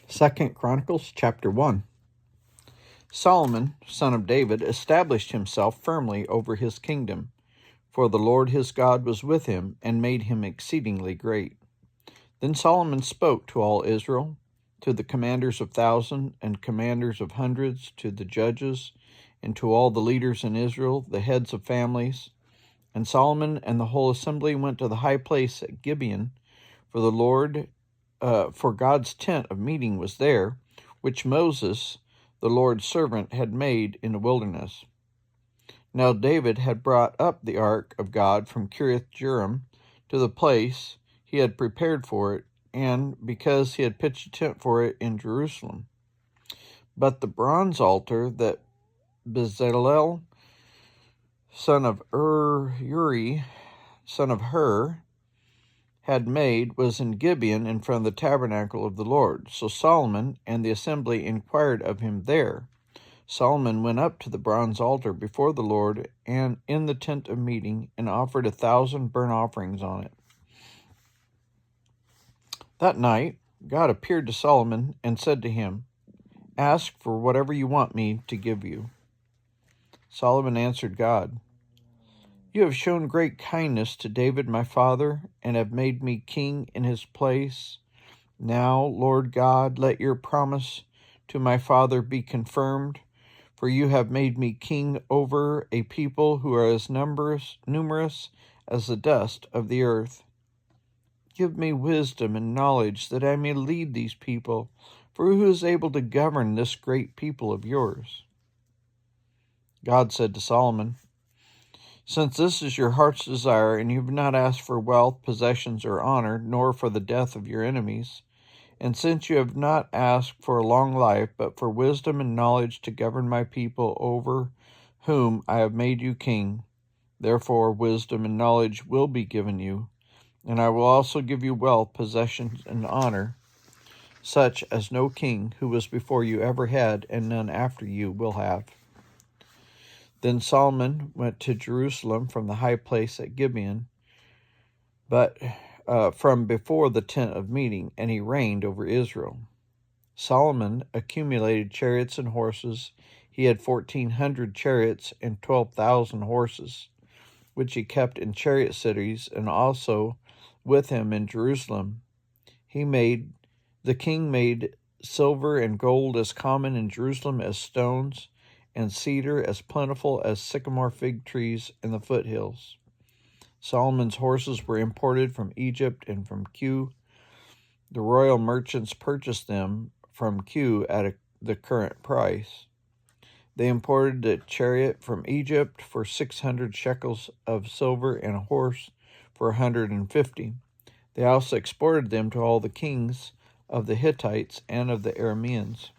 2 Chronicles chapter 1. Solomon, son of David, established himself firmly over his kingdom, for the Lord his God was with him and made him exceedingly great. Then Solomon spoke to all Israel, to the commanders of thousands and commanders of hundreds, to the judges, and to all the leaders in Israel, the heads of families. And Solomon and the whole assembly went to the high place at Gibeon, for God's tent of meeting was there, which Moses, the Lord's servant, had made in the wilderness. Now David had brought up the ark of God from Kiriath-jearim to the place he had prepared for it, and because he had pitched a tent for it in Jerusalem. But the bronze altar that Bezalel, son of Uri, son of Hur, had made was in Gibeon in front of the tabernacle of the Lord. So Solomon and the assembly inquired of him there. Solomon went up to the bronze altar before the Lord and in the tent of meeting, and offered 1,000 burnt offerings on it. That night God appeared to Solomon and said to him, "Ask for whatever you want me to give you." Solomon answered God, "You have shown great kindness to David my father, and have made me king in his place. Now, Lord God, let your promise to my father be confirmed, for you have made me king over a people who are as numerous as the dust of the earth. Give me wisdom and knowledge, that I may lead these people, for who is able to govern this great people of yours?" God said to Solomon, "Since this is your heart's desire, and you have not asked for wealth, possessions, or honor, nor for the death of your enemies, and since you have not asked for a long life, but for wisdom and knowledge to govern my people over whom I have made you king, therefore wisdom and knowledge will be given you, and I will also give you wealth, possessions, and honor, such as no king who was before you ever had, and none after you will have." Then Solomon went to Jerusalem from the high place at Gibeon, but from before the tent of meeting, and he reigned over Israel. Solomon accumulated chariots and horses. He had 1,400 chariots and 12,000 horses, which he kept in chariot cities, and also with him in Jerusalem. The king made silver and gold as common in Jerusalem as stones, and cedar as plentiful as sycamore fig trees in the foothills. Solomon's horses were imported from Egypt and from Kue. The royal merchants purchased them from Kue at the current price. They imported a chariot from Egypt for 600 shekels of silver, and a horse for 150. They also exported them to all the kings of the Hittites and of the Arameans.